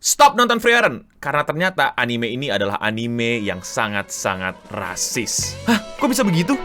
Stop nonton Frieren! Karena ternyata anime ini adalah anime yang sangat-sangat rasis. Hah? Kok bisa begitu?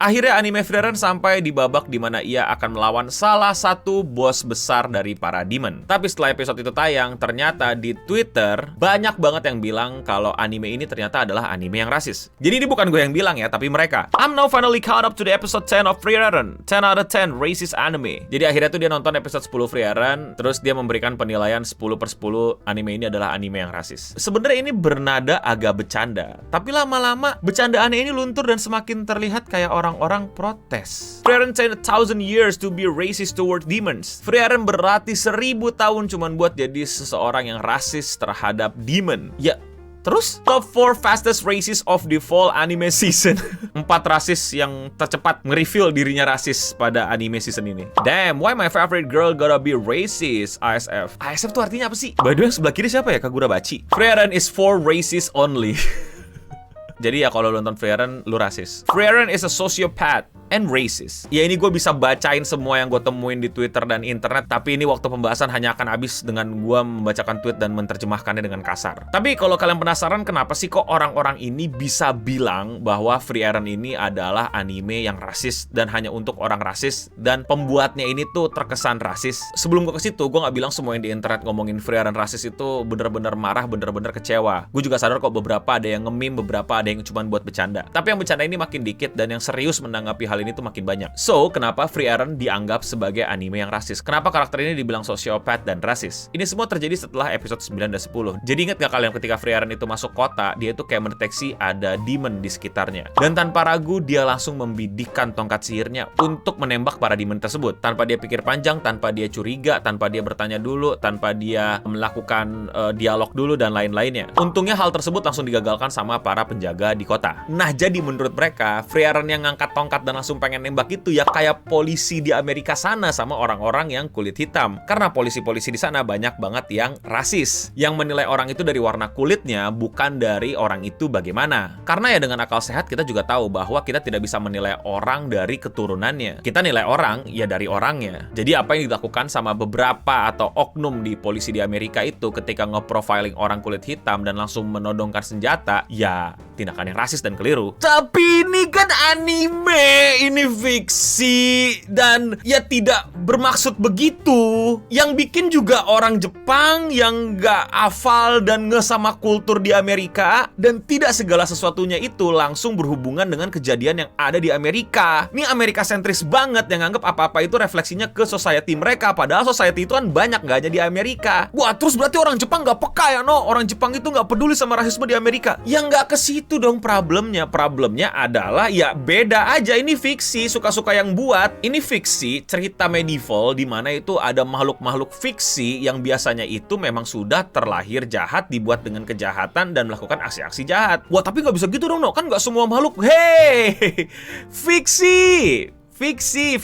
Akhirnya anime Frieren sampai di babak di mana ia akan melawan salah satu bos besar dari para demon. Tapi setelah episode itu tayang, ternyata di Twitter banyak banget yang bilang kalau anime ini ternyata adalah anime yang rasis. Jadi ini bukan gue yang bilang ya, tapi mereka. I'm now finally caught up to the episode 10 of Frieren. 10 out of 10 racist anime. Jadi akhirnya tuh dia nonton episode 10 Frieren, terus dia memberikan penilaian 10/10 anime ini adalah anime yang rasis. Sebenarnya ini bernada agak bercanda, tapi lama-lama bercandaannya ini luntur dan semakin terlihat kayak orang protes. Frieren take 1,000 years to be racist toward demons. Frieren berlatih 1000 tahun cuman buat jadi seseorang yang rasis terhadap demon. Ya, terus top 4 fastest races of the fall anime season. 4 rasis yang tercepat nge-reveal dirinya rasis pada anime season ini. Damn, why my favorite girl gotta be racist? ASF. ASF tuh artinya apa sih? By the way, yang sebelah kiri siapa ya? Kagura Bachi. Frieren is for racist only. Jadi ya kalau lu nonton Frieren, lu rasis. Frieren is a sociopath and racist. Ya ini gue bisa bacain semua yang gue temuin di Twitter dan internet, tapi ini waktu pembahasan hanya akan habis dengan gue membacakan tweet dan menerjemahkannya dengan kasar. Tapi kalau kalian penasaran kenapa sih kok orang-orang ini bisa bilang bahwa Frieren ini adalah anime yang rasis dan hanya untuk orang rasis dan pembuatnya ini tuh terkesan rasis. Sebelum gue ke situ, gue nggak bilang semua yang di internet ngomongin Frieren rasis itu bener-bener marah, bener-bener kecewa. Gue juga sadar kok beberapa ada yang nge-meme, beberapa ada yang cuma buat bercanda. Tapi yang bercanda ini makin dikit dan yang serius menanggapi hal ini tuh makin banyak. So, kenapa Frieren dianggap sebagai anime yang rasis? Kenapa karakter ini dibilang sosiopat dan rasis? Ini semua terjadi setelah episode 9 dan 10. Jadi ingat gak kalian ketika Frieren itu masuk kota, dia tuh kayak mendeteksi ada demon di sekitarnya. Dan tanpa ragu, dia langsung membidikkan tongkat sihirnya untuk menembak para demon tersebut. Tanpa dia pikir panjang, tanpa dia curiga, tanpa dia bertanya dulu, tanpa dia melakukan dialog dulu dan lain-lainnya. Untungnya hal tersebut langsung digagalkan sama para penjaga di kota. Nah, jadi menurut mereka, Frieren yang ngangkat tongkat dan langsung pengen nembak itu ya kayak polisi di Amerika sana sama orang-orang yang kulit hitam. Karena polisi-polisi di sana banyak banget yang rasis, yang menilai orang itu dari warna kulitnya, bukan dari orang itu bagaimana. Karena ya dengan akal sehat kita juga tahu bahwa kita tidak bisa menilai orang dari keturunannya. Kita nilai orang ya dari orangnya. Jadi apa yang dilakukan sama beberapa atau oknum di polisi di Amerika itu ketika nge-profiling orang kulit hitam dan langsung menodongkan senjata, ya tindakan yang rasis dan keliru. Tapi ini kan anime, ini fiksi, dan ya tidak bermaksud begitu. Yang bikin juga orang Jepang yang gak hafal dan nge sama kultur di Amerika, dan tidak segala sesuatunya itu langsung berhubungan dengan kejadian yang ada di Amerika. Ini Amerika sentris banget yang nganggep apa-apa itu refleksinya ke society mereka, padahal society itu kan banyak gak hanya di Amerika. Wah, terus berarti orang Jepang gak peka ya, no? Orang Jepang itu gak peduli sama rasisme di Amerika. Yang gak ke situ dong problemnya. Problemnya adalah ya beda aja, ini fiksi, suka-suka yang buat. Ini fiksi, cerita medieval di mana itu ada makhluk-makhluk fiksi yang biasanya itu memang sudah terlahir jahat, dibuat dengan kejahatan dan melakukan aksi-aksi jahat. Wah, tapi nggak bisa gitu dong, no? Kan nggak semua makhluk. Hey, fiksi. Fiksi.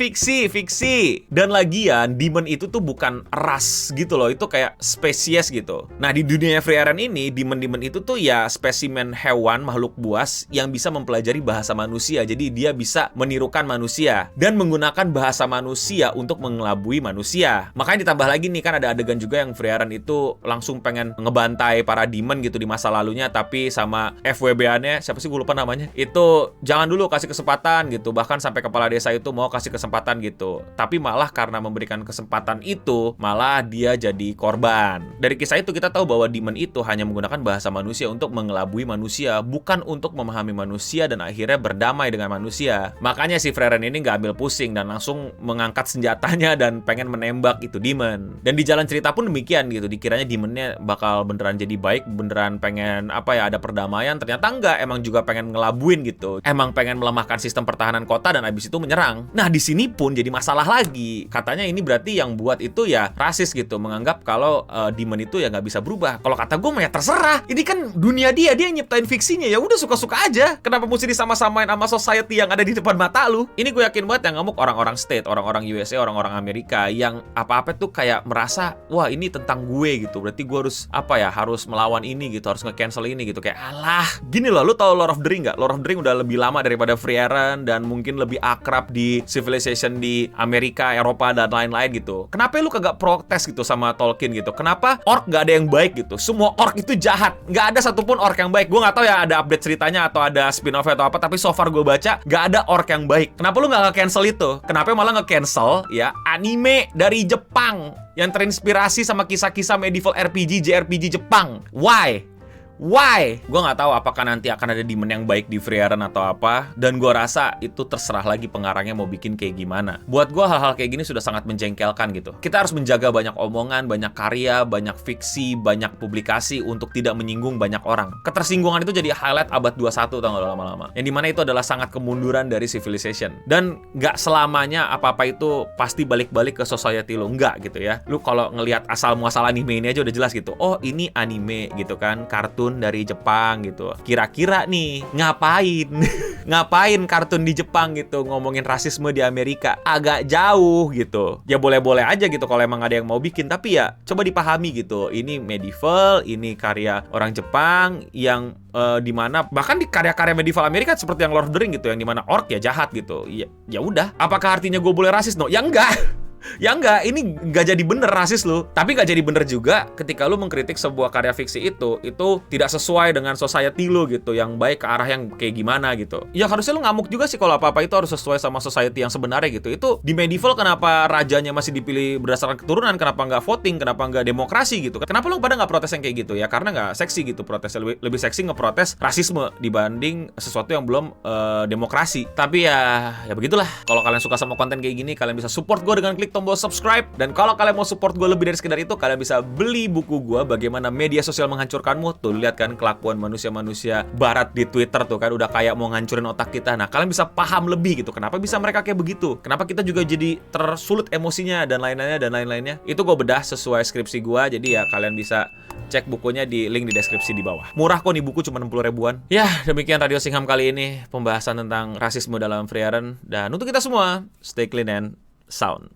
Dan lagian, demon itu tuh bukan ras gitu loh. Itu kayak spesies gitu. Nah, di dunia Frieren ini, demon-demon itu tuh ya spesimen hewan, makhluk buas yang bisa mempelajari bahasa manusia. Jadi dia bisa menirukan manusia dan menggunakan bahasa manusia untuk mengelabui manusia. Makanya ditambah lagi nih, kan ada adegan juga yang Frieren itu langsung pengen ngebantai para demon gitu di masa lalunya. Tapi sama FWB-annya, siapa sih gue lupa namanya, itu jangan dulu, kasih kesempatan gitu. Bahkan sampai kepala desa itu mau kasih kesempatan gitu, tapi malah karena memberikan kesempatan itu, malah dia jadi korban. Dari kisah itu kita tahu bahwa demon itu hanya menggunakan bahasa manusia untuk mengelabui manusia, bukan untuk memahami manusia dan akhirnya berdamai dengan manusia. Makanya si Frieren ini nggak ambil pusing dan langsung mengangkat senjatanya dan pengen menembak itu demon. Dan di jalan cerita pun demikian gitu, dikiranya demonnya bakal beneran jadi baik, beneran pengen ada perdamaian, ternyata enggak, emang juga pengen ngelabuin gitu, emang pengen melemahkan sistem pertahanan kota dan abis itu menyerang. dibilang. Nah, di sini pun jadi masalah lagi. Katanya ini berarti yang buat itu ya rasis gitu, menganggap kalau Demon itu ya nggak bisa berubah. Kalau kata gue ya terserah. Ini kan dunia dia yang nyiptain fiksinya, ya udah suka-suka aja. Kenapa mesti disama-samain sama society yang ada di depan mata lu? Ini gue yakin banget yang ngamuk orang-orang state, orang-orang USA, orang-orang Amerika yang apa-apa tuh kayak merasa, wah ini tentang gue gitu. Berarti gue harus harus melawan ini gitu, harus nge-cancel ini gitu. Kayak alah, gini loh, lu tau Lord of the Ring nggak? Lord of the Ring udah lebih lama daripada Free Aaron dan mungkin lebih akrab di civilization di Amerika, Eropa dan lain-lain gitu. Kenapa lu kagak protes gitu sama Tolkien gitu? Kenapa orc nggak ada yang baik gitu? Semua orc itu jahat, nggak ada satupun orc yang baik. Gue nggak tahu ya ada update ceritanya atau ada spin-off atau apa, tapi so far gue baca nggak ada orc yang baik. Kenapa lu nggak nge-cancel itu? Kenapa malah nge-cancel ya anime dari Jepang yang terinspirasi sama kisah-kisah medieval RPG, JRPG Jepang? Why? Gue nggak tahu apakah nanti akan ada demon yang baik di Free Aaron atau apa. Dan gue rasa itu terserah lagi pengarangnya mau bikin kayak gimana. Buat gue hal-hal kayak gini sudah sangat menjengkelkan gitu. Kita harus menjaga banyak omongan, banyak karya, banyak fiksi, banyak publikasi untuk tidak menyinggung banyak orang. Ketersinggungan itu jadi highlight abad 21 tau gak lama-lama. Yang dimana itu adalah sangat kemunduran dari civilization. Dan nggak selamanya apa-apa itu pasti balik-balik ke society lo. Nggak gitu ya. Lu kalau ngelihat asal-muasal anime ini aja udah jelas gitu. Oh ini anime gitu kan, kartun dari Jepang gitu. Kira-kira nih ngapain ngapain kartun di Jepang gitu ngomongin rasisme di Amerika? Agak jauh gitu. Ya boleh-boleh aja gitu kalau emang ada yang mau bikin, tapi ya coba dipahami gitu. Ini medieval, ini karya orang Jepang yang dimana bahkan di karya-karya medieval Amerika seperti yang Lord of the Rings gitu, yang dimana orc ya jahat gitu. Ya udah. Apakah artinya gue boleh rasis? No, ya enggak. Ya enggak, ini nggak jadi bener rasis lu. Tapi nggak jadi bener juga ketika lu mengkritik sebuah karya fiksi itu tidak sesuai dengan society lu gitu, yang baik ke arah yang kayak gimana gitu. Ya harusnya lu ngamuk juga sih kalau apa-apa itu harus sesuai sama society yang sebenarnya gitu. Itu di medieval kenapa rajanya masih dipilih berdasarkan keturunan, kenapa nggak voting, kenapa nggak demokrasi gitu. Kenapa lu pada nggak protes yang kayak gitu? Ya karena nggak seksi gitu protesnya. Lebih seksi ngeprotes rasisme dibanding sesuatu yang belum demokrasi. Tapi ya begitulah. Kalau kalian suka sama konten kayak gini, kalian bisa support gue dengan klik tombol subscribe. Dan kalau kalian mau support gue lebih dari sekedar itu, kalian bisa beli buku gue Bagaimana Media Sosial Menghancurkanmu. Tuh lihat kan kelakuan manusia-manusia barat di Twitter tuh kan udah kayak mau ngancurin otak kita. Nah kalian bisa paham lebih gitu kenapa bisa mereka kayak begitu, kenapa kita juga jadi tersulut emosinya dan lain-lainnya. Itu gue bedah sesuai skripsi gue. Jadi ya kalian bisa cek bukunya di link di deskripsi di bawah. Murah kok nih buku, cuma 60 ribuan. Ya demikian Radio Singham kali ini, pembahasan tentang rasisme dalam Free Aaron. Dan untuk kita semua, stay clean and sound.